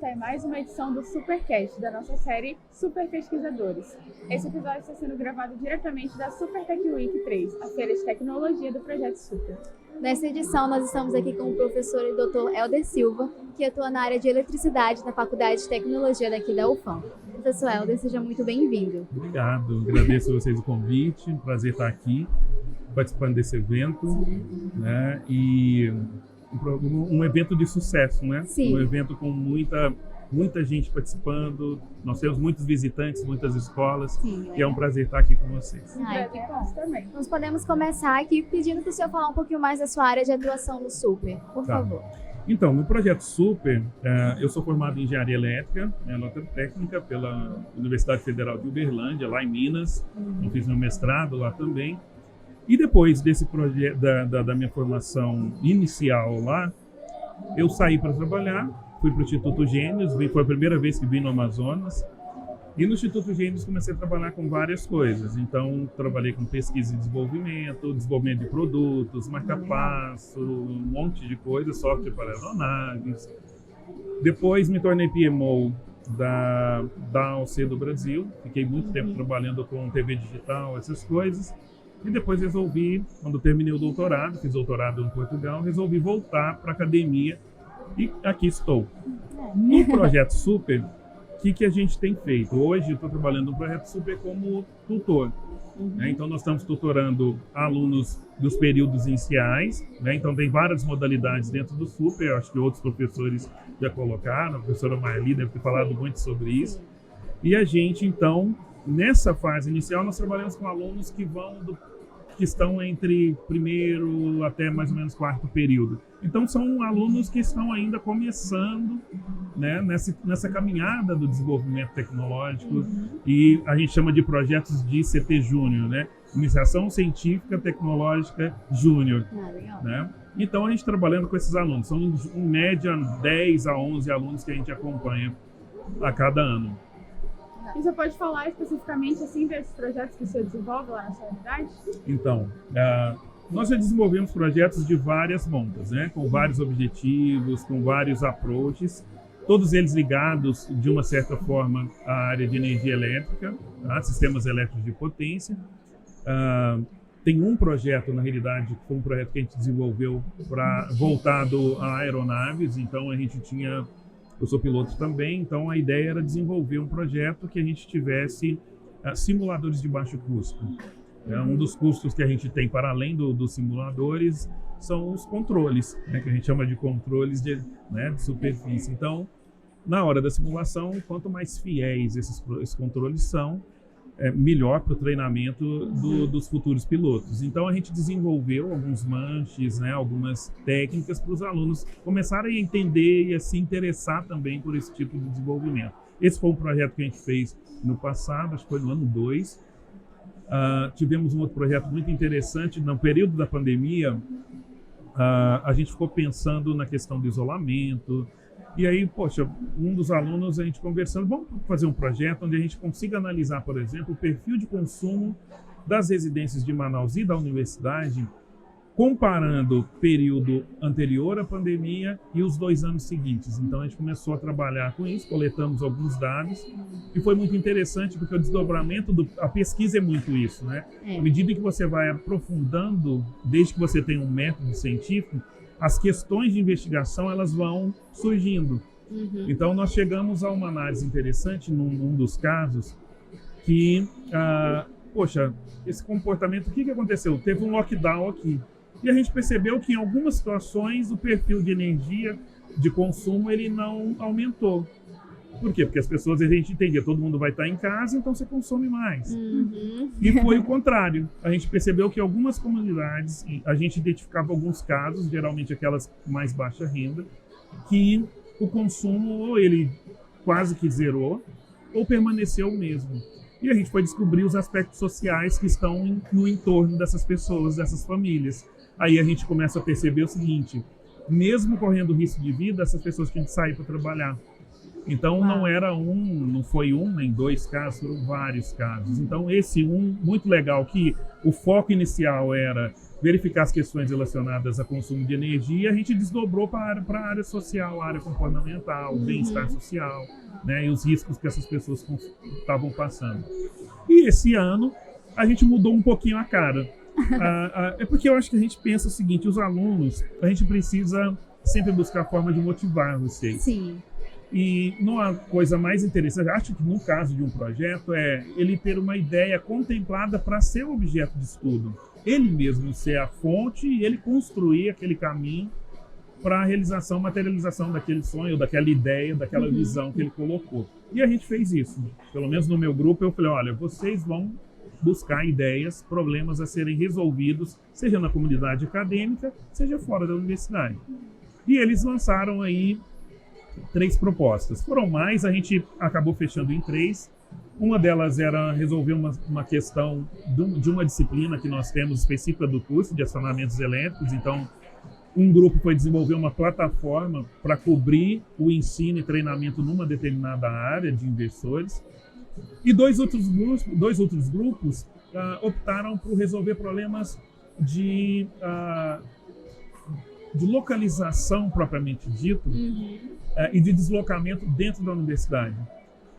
essa é mais uma edição do Supercast, da nossa série Super Pesquisadores. Esse episódio está sendo gravado diretamente da Super Tech Week 3, a feira de tecnologia do Projeto Super. Nessa edição, nós estamos aqui com o professor e doutor Helder Silva, que atua na área de eletricidade na Faculdade de Tecnologia daqui da UFAM. Professor Helder, seja muito bem-vindo. Obrigado, agradeço a vocês o convite, um prazer estar aqui, participando desse evento, né? E um evento de sucesso, né? Sim. Um evento com muita gente participando, nós temos muitos visitantes, muitas escolas. Sim, e é um prazer estar aqui com vocês. Ai, que bom. Também. Nós podemos começar aqui pedindo para o senhor falar um pouquinho mais da sua área de atuação no Super, por favor. Então, no Projeto Super, eu sou formado em Engenharia Elétrica, eletrotécnica, pela Universidade Federal de Uberlândia, lá em Minas. Eu fiz meu mestrado lá também. E depois desse projeto, da minha formação inicial lá, eu saí para trabalhar, fui para o Instituto Gênios, foi a primeira vez que vim no Amazonas. E no Instituto Gênios comecei a trabalhar com várias coisas. Então, trabalhei com pesquisa e desenvolvimento de produtos, marca-passo, um monte de coisas, software para aeronaves. Depois me tornei PMO da AOC do Brasil. Fiquei muito tempo trabalhando com TV digital, essas coisas. E depois resolvi, quando terminei o doutorado, fiz doutorado em Portugal, resolvi voltar para a academia e aqui estou. No Projeto Super, o que a gente tem feito? Hoje eu estou trabalhando no Projeto Super como tutor. Né? Então nós estamos tutorando alunos dos períodos iniciais. Né? Então tem várias modalidades dentro do Super, eu acho que outros professores já colocaram, a professora Marli deve ter falado muito sobre isso. E a gente então, nessa fase inicial, nós trabalhamos com alunos que estão entre primeiro até mais ou menos quarto período. Então, são alunos que estão ainda começando, né, nessa caminhada do desenvolvimento tecnológico, e a gente chama de projetos de ICT Júnior, né? Iniciação Científica Tecnológica Júnior. Né? Então, a gente trabalhando com esses alunos. São, em média, 10 a 11 alunos que a gente acompanha a cada ano. E você pode falar especificamente assim desses projetos que você desenvolve lá na sua unidade? Então, nós já desenvolvemos projetos de várias montas, né? Com vários objetivos, com vários approaches, todos eles ligados de uma certa forma à área de energia elétrica, tá? Sistemas elétricos de potência. Tem um projeto, na realidade, que foi um projeto que a gente desenvolveu voltado a aeronaves, então a gente tinha... Eu sou piloto também, então a ideia era desenvolver um projeto que a gente tivesse simuladores de baixo custo. Um dos custos que a gente tem para além dos simuladores são os controles, né, que a gente chama de controles de superfície. Então, na hora da simulação, quanto mais fiéis esses controles são, melhor para o treinamento dos futuros pilotos. Então, a gente desenvolveu alguns manches, né, algumas técnicas para os alunos começarem a entender e a se interessar também por esse tipo de desenvolvimento. Esse foi um projeto que a gente fez no passado, acho que foi no ano 2. Tivemos um outro projeto muito interessante. No período da pandemia, a gente ficou pensando na questão do isolamento. E aí, poxa, um dos alunos, a gente conversando, vamos fazer um projeto onde a gente consiga analisar, por exemplo, o perfil de consumo das residências de Manaus e da universidade, comparando o período anterior à pandemia e os 2 anos seguintes. Então, a gente começou a trabalhar com isso, coletamos alguns dados, e foi muito interessante, porque o desdobramento a pesquisa é muito isso, né? À medida que você vai aprofundando, desde que você tem um método científico, as questões de investigação elas vão surgindo. Então, nós chegamos a uma análise interessante num dos casos que, esse comportamento, o que aconteceu? Teve um lockdown aqui. E a gente percebeu que em algumas situações o perfil de energia de consumo ele não aumentou. Por quê? Porque as pessoas, a gente entendia, todo mundo vai estar em casa, então você consome mais. E foi o contrário. A gente percebeu que em algumas comunidades, a gente identificava alguns casos, geralmente aquelas mais baixa renda, que o consumo ou ele quase que zerou, ou permaneceu o mesmo. E a gente foi descobrir os aspectos sociais que estão no entorno dessas pessoas, dessas famílias. Aí a gente começa a perceber o seguinte, mesmo correndo risco de vida, essas pessoas tinham que sair para trabalhar. Então não foi um nem 2 casos, foram vários casos. Então esse muito legal que o foco inicial era verificar as questões relacionadas a consumo de energia, a gente desdobrou para a área social, a área comportamental, bem-estar social, né, e os riscos que essas pessoas estavam passando. E esse ano a gente mudou um pouquinho a cara. É porque eu acho que a gente pensa o seguinte, os alunos, a gente precisa sempre buscar a forma de motivar vocês. Sim. E uma coisa mais interessante, acho que no caso de um projeto, é ele ter uma ideia contemplada para ser objeto de estudo. Ele mesmo ser a fonte e ele construir aquele caminho para a realização, materialização daquele sonho, daquela ideia, daquela visão que ele colocou. E a gente fez isso. Pelo menos no meu grupo eu falei, olha, vocês vão buscar ideias, problemas a serem resolvidos, seja na comunidade acadêmica, seja fora da universidade. E eles lançaram aí 3 propostas. Foram mais, a gente acabou fechando em 3. Uma delas era resolver uma questão de uma disciplina que nós temos específica do curso de acionamentos elétricos. Então, um grupo foi desenvolver uma plataforma para cobrir o ensino e treinamento numa determinada área de inversores. E dois outros grupos optaram por resolver problemas de localização propriamente dito e de deslocamento dentro da universidade.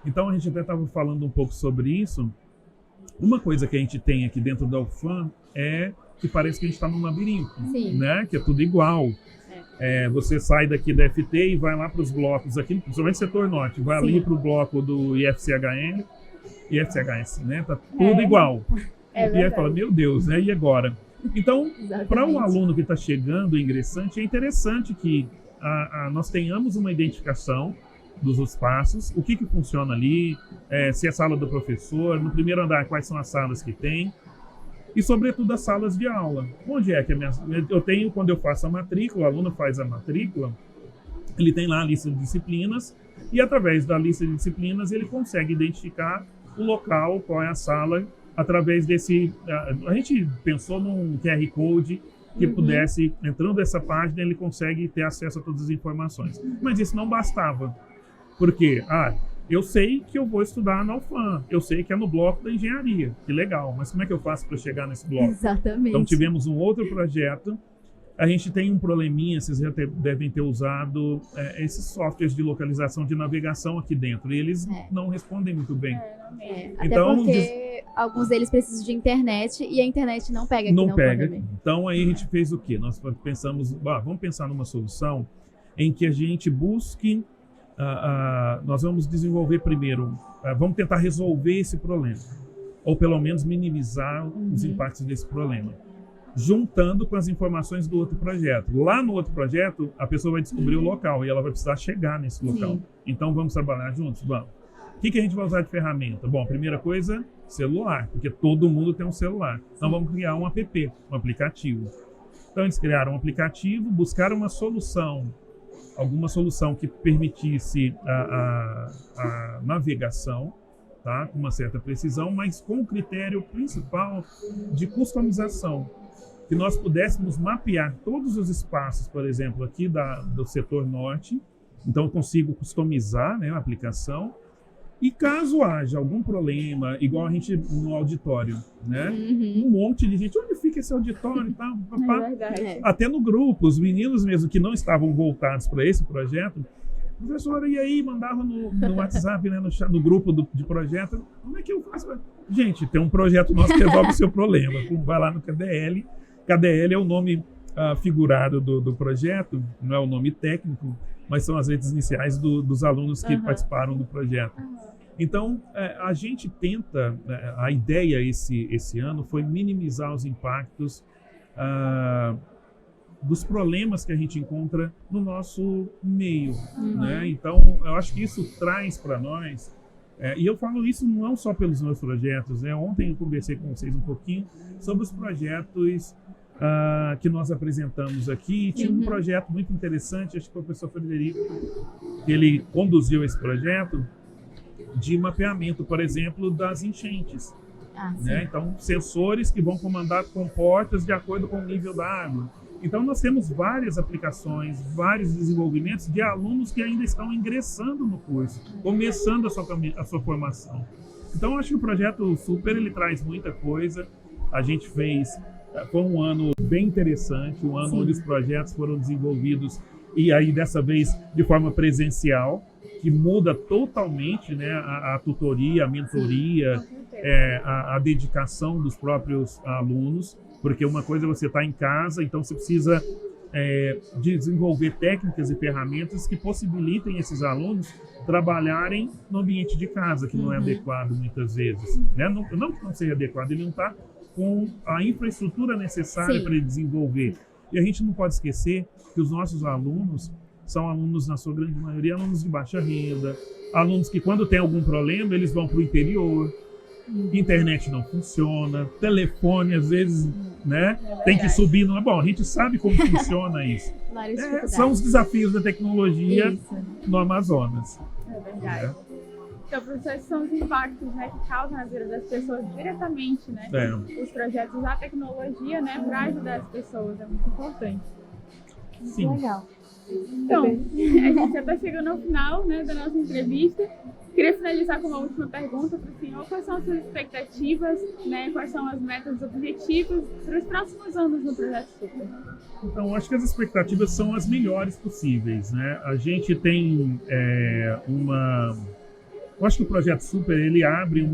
Então a gente até estava falando um pouco sobre isso. Uma coisa que a gente tem aqui dentro da UFAM é que parece que a gente está num labirinto, né? Que é tudo igual. Você sai daqui da FT e vai lá para os blocos aqui, principalmente setor norte, vai ali para o bloco do IFCHN, IFCHS, né? Tá tudo igual. E aí fala, meu Deus, né? E agora? Então, para um aluno que está chegando, ingressante, é interessante que nós tenhamos uma identificação dos espaços, o que funciona ali, se é sala do professor, no primeiro andar quais são as salas que tem, e sobretudo as salas de aula. Onde é que eu tenho, quando eu faço a matrícula, o aluno faz a matrícula, ele tem lá a lista de disciplinas, e através da lista de disciplinas ele consegue identificar o local, qual é a sala, através desse... A gente pensou num QR Code que pudesse, entrando nessa página, ele consegue ter acesso a todas as informações. Mas isso não bastava. Por quê? Eu sei que eu vou estudar na UFAM, eu sei que é no bloco da engenharia, que legal, mas como é que eu faço para chegar nesse bloco? Exatamente. Então tivemos um outro projeto, a gente tem um probleminha, vocês já devem ter usado esses softwares de localização de navegação aqui dentro, e eles não respondem muito bem. Até então, porque alguns deles precisam de internet e a internet não pega aqui. Não pega. Então aí a gente fez o quê? Nós pensamos, vamos pensar numa solução em que a gente busque nós vamos desenvolver primeiro, vamos tentar resolver esse problema, ou pelo menos minimizar os impactos desse problema, juntando com as informações do outro projeto. Lá no outro projeto, a pessoa vai descobrir o local e ela vai precisar chegar nesse local. Então vamos trabalhar juntos? Vamos. O que a gente vai usar de ferramenta? Bom, primeira coisa, celular, porque todo mundo tem um celular. Então vamos criar um app, um aplicativo. Então eles criaram um aplicativo, buscaram uma solução, alguma solução que permitisse a navegação, tá? Com uma certa precisão, mas com o critério principal de customização, que nós pudéssemos mapear todos os espaços, por exemplo, aqui do setor norte, então eu consigo customizar, né, a aplicação, e caso haja algum problema, igual a gente no auditório, né? Um monte de gente, onde fica esse auditório e tal? Até no grupo, os meninos mesmo que não estavam voltados para esse projeto, professora, e aí? Mandava no WhatsApp, né, no grupo de projeto, como é que eu faço? Gente, tem um projeto nosso que resolve o seu problema. Vai lá no KDL. KDL é o nome figurado do projeto, não é o nome técnico, mas são as letras iniciais dos alunos que participaram do projeto. Então, a gente tenta, a ideia esse ano foi minimizar os impactos dos problemas que a gente encontra no nosso meio, né? Então, eu acho que isso traz para nós, e eu falo isso não só pelos meus projetos, né? Ontem eu conversei com vocês um pouquinho sobre os projetos que nós apresentamos aqui, e tinha um projeto muito interessante, acho que o professor Frederico, ele conduziu esse projeto de mapeamento, por exemplo, das enchentes. Né? Então, sensores que vão comandar comportas de acordo com o nível da água. Então, nós temos várias aplicações, vários desenvolvimentos de alunos que ainda estão ingressando no curso, começando a sua formação. Então, acho que o projeto Super, ele traz muita coisa. A gente fez Foi um ano bem interessante, um ano Sim. onde os projetos foram desenvolvidos, e aí dessa vez de forma presencial, que muda totalmente, né, a tutoria, a mentoria, a dedicação dos próprios alunos, porque uma coisa é você estar em casa, então você precisa desenvolver técnicas e ferramentas que possibilitem esses alunos trabalharem no ambiente de casa, que não é adequado muitas vezes. Né? Não que não seja adequado, ele não está com a infraestrutura necessária para ele desenvolver. E a gente não pode esquecer que os nossos alunos são alunos, na sua grande maioria, alunos de baixa renda, alunos que, quando tem algum problema, eles vão para o interior, internet não funciona, telefone, às vezes, né, tem que subir. Não é bom, a gente sabe como funciona isso. São os desafios da tecnologia no Amazonas. É verdade. Então, professor, esses são os impactos, né, que causam na vida das pessoas diretamente, né? Os projetos da tecnologia, né, para ajudar as pessoas, é muito importante. Sim. Legal. Então, a gente já está chegando ao final, né, da nossa entrevista. Queria finalizar com uma última pergunta para o senhor. Quais são as suas expectativas, né, quais são as metas objetivas para os próximos anos no Projeto Super? Então, acho que as expectativas são as melhores possíveis, né? A gente tem Eu acho que o Projeto Super, ele abre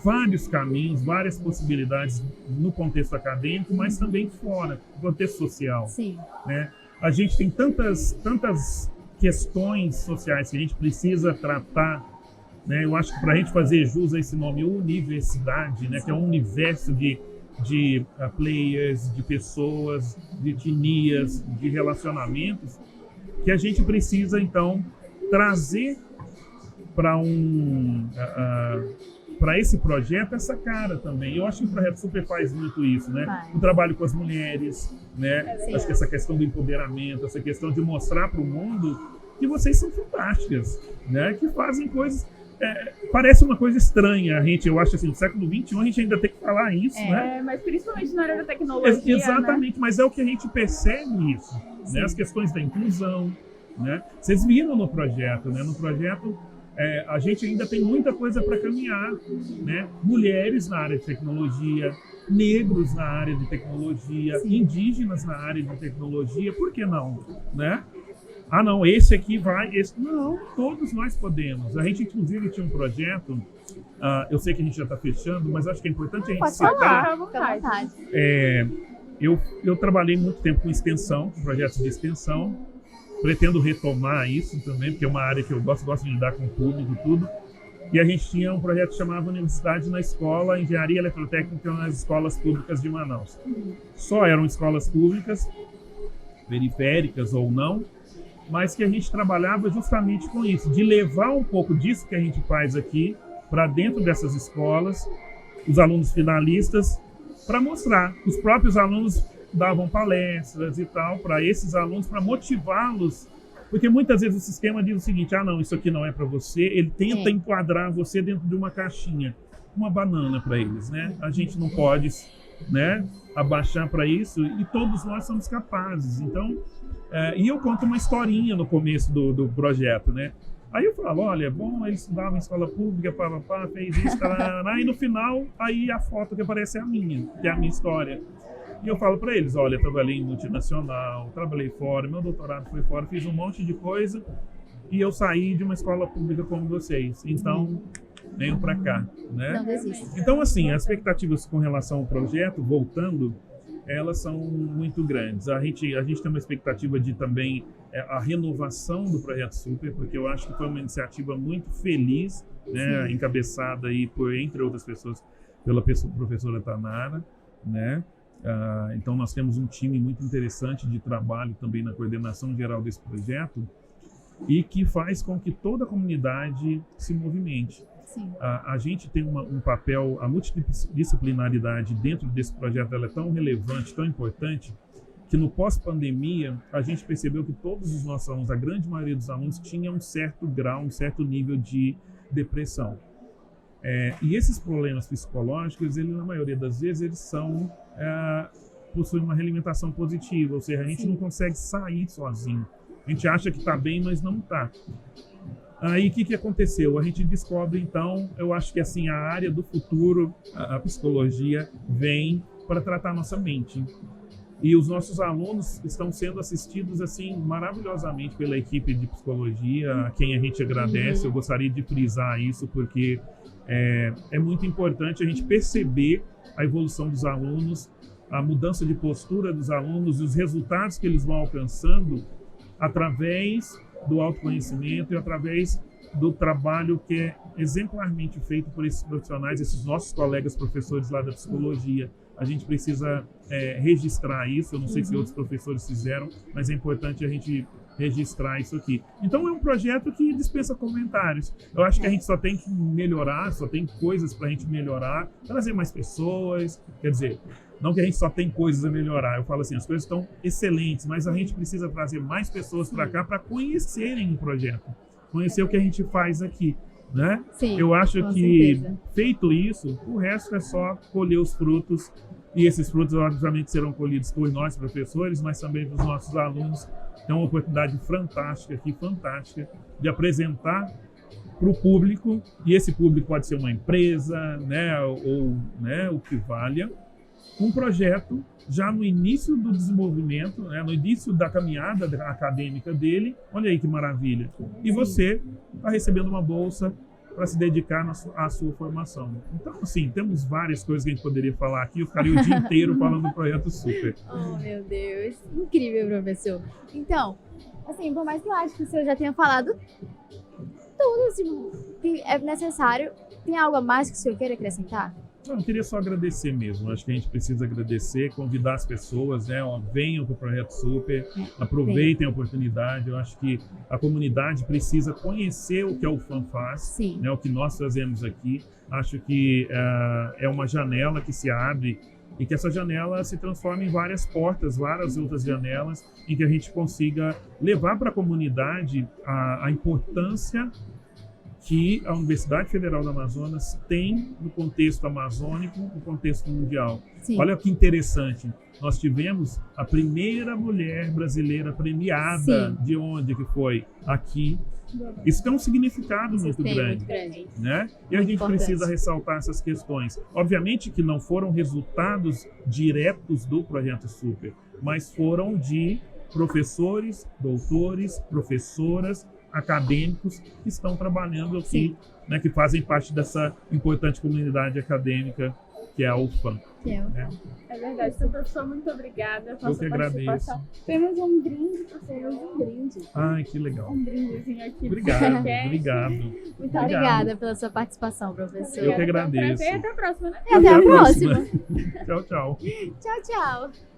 vários caminhos, várias possibilidades no contexto acadêmico, mas também fora, no contexto social. Sim. Né? A gente tem tantas questões sociais que a gente precisa tratar, né? Eu acho que para a gente fazer jus a esse nome universidade, né? Que é um universo de players, de pessoas, de etnias, de relacionamentos, que a gente precisa, então, trazer para esse projeto essa cara também. Eu acho que o Projeto Super faz muito isso, né? O trabalho com as mulheres, né? Acho que essa questão do empoderamento, essa questão de mostrar para o mundo que vocês são fantásticas, né? Que fazem coisas... parece uma coisa estranha, eu acho assim, no século XXI a gente ainda tem que falar isso, né? Mas principalmente na área da tecnologia, exatamente, né? Mas é o que a gente percebe isso, né? As questões da inclusão, né? Vocês viram no projeto, né? No projeto, a gente ainda tem muita coisa para caminhar, né? Mulheres na área de tecnologia, negros na área de tecnologia, indígenas na área de tecnologia, por que não, né? Ah, não, esse aqui vai... Não, todos nós podemos. A gente, inclusive, tinha um projeto, eu sei que a gente já está fechando, mas acho que é importante a gente citar... à vontade. Eu trabalhei muito tempo com extensão, com projetos de extensão. Pretendo retomar isso também, porque é uma área que eu gosto de lidar com o público e tudo. E a gente tinha um projeto que chamava Universidade na Escola, Engenharia Eletrotécnica nas Escolas Públicas de Manaus. Só eram escolas públicas, periféricas ou não, mas que a gente trabalhava justamente com isso, de levar um pouco disso que a gente faz aqui para dentro dessas escolas, os alunos finalistas, para mostrar. Os próprios alunos davam palestras e tal para esses alunos, para motivá-los, porque muitas vezes o sistema diz o seguinte: não, isso aqui não é para você, ele tenta enquadrar você dentro de uma caixinha, uma banana para eles, né? A gente não pode, né, abaixar para isso, e todos nós somos capazes. Então, e eu conto uma historinha no começo do projeto, né? Aí eu falo, olha, bom, ele estudava em escola pública, fez isso, e no final, aí a foto que aparece é a minha, que é a minha história. E eu falo para eles, olha, trabalhei em multinacional, trabalhei fora, meu doutorado foi fora, fiz um monte de coisa e eu saí de uma escola pública como vocês. Então, venham para cá, né? Não desiste. Então, assim, as expectativas com relação ao projeto, voltando, elas são muito grandes. A gente tem uma expectativa de também a renovação do Projeto Super, porque eu acho que foi uma iniciativa muito feliz, né, encabeçada aí entre outras pessoas, pela professora Tanara, né? Então nós temos um time muito interessante de trabalho também na coordenação geral desse projeto e que faz com que toda a comunidade se movimente. A gente tem um papel, a multidisciplinaridade dentro desse projeto, ela é tão relevante, tão importante, que no pós-pandemia a gente percebeu que todos os nossos alunos, a grande maioria dos alunos, tinha um certo grau, um certo nível de depressão. E esses problemas psicológicos, na maioria das vezes, eles possuem uma realimentação positiva, ou seja, a gente não consegue sair sozinho. A gente acha que está bem, mas não está. Aí o que aconteceu? A gente descobre, então, eu acho que assim, a área do futuro, a psicologia, vem para tratar a nossa mente. E os nossos alunos estão sendo assistidos assim maravilhosamente pela equipe de psicologia, a quem a gente agradece. Eu gostaria de frisar isso porque é muito importante a gente perceber a evolução dos alunos, a mudança de postura dos alunos e os resultados que eles vão alcançando através do autoconhecimento e através do trabalho que é exemplarmente feito por esses profissionais, esses nossos colegas professores lá da psicologia. A gente precisa registrar isso. Eu não sei se outros professores fizeram, mas é importante a gente registrar isso aqui. Então é um projeto que dispensa comentários. Eu acho que a gente só tem que melhorar, só tem coisas para a gente melhorar, trazer mais pessoas. Quer dizer, não que a gente só tem coisas a melhorar. Eu falo assim, as coisas estão excelentes, mas a gente precisa trazer mais pessoas para cá para conhecerem o projeto, conhecer o que a gente faz aqui. Né? Sim, eu acho com que, certeza. Feito isso, o resto é só colher os frutos, e esses frutos, obviamente, serão colhidos por nós, professores, mas também dos nossos alunos. É uma oportunidade fantástica aqui, fantástica, de apresentar para o público, e esse público pode ser uma empresa, né, ou né, o que valha, um projeto já no início do desenvolvimento, né, no início da caminhada acadêmica dele. Olha aí que maravilha. E você está recebendo uma bolsa para se dedicar à sua formação. Então, assim, temos várias coisas que a gente poderia falar aqui. Eu ficaria o dia inteiro falando do Projeto Super. Oh, meu Deus. Incrível, professor. Então, assim, por mais que eu acho que o senhor já tenha falado tudo, assim, que é necessário, tem algo a mais que o senhor queira acrescentar? Não, eu queria só agradecer mesmo. Acho que a gente precisa agradecer, convidar as pessoas, né? Ó, venham para o Projeto Super, aproveitem a oportunidade. Eu acho que a comunidade precisa conhecer o que a UFAM faz, né? O que nós fazemos aqui. Acho que é uma janela que se abre e que essa janela se transforma em várias portas, várias outras janelas, em que a gente consiga levar para a comunidade a importância que a Universidade Federal do Amazonas tem no contexto amazônico, no contexto mundial. Sim. Olha que interessante, nós tivemos a primeira mulher brasileira premiada. De onde que foi? Aqui. Isso tem um significado muito grande. Né? E a gente precisa ressaltar essas questões. Obviamente que não foram resultados diretos do Projeto Super, mas foram de professores, doutores, professoras, acadêmicos que estão trabalhando aqui, né, que fazem parte dessa importante comunidade acadêmica que é a UFAM. É verdade, seu professor, muito obrigada pela sua participação. Temos um brinde para você. Ai, que legal. Um brindezinho aqui. Obrigado, obrigado. Muito obrigada pela sua participação, professor. Eu que agradeço. Até a próxima, né? Até a próxima. Tchau, tchau. Tchau, tchau.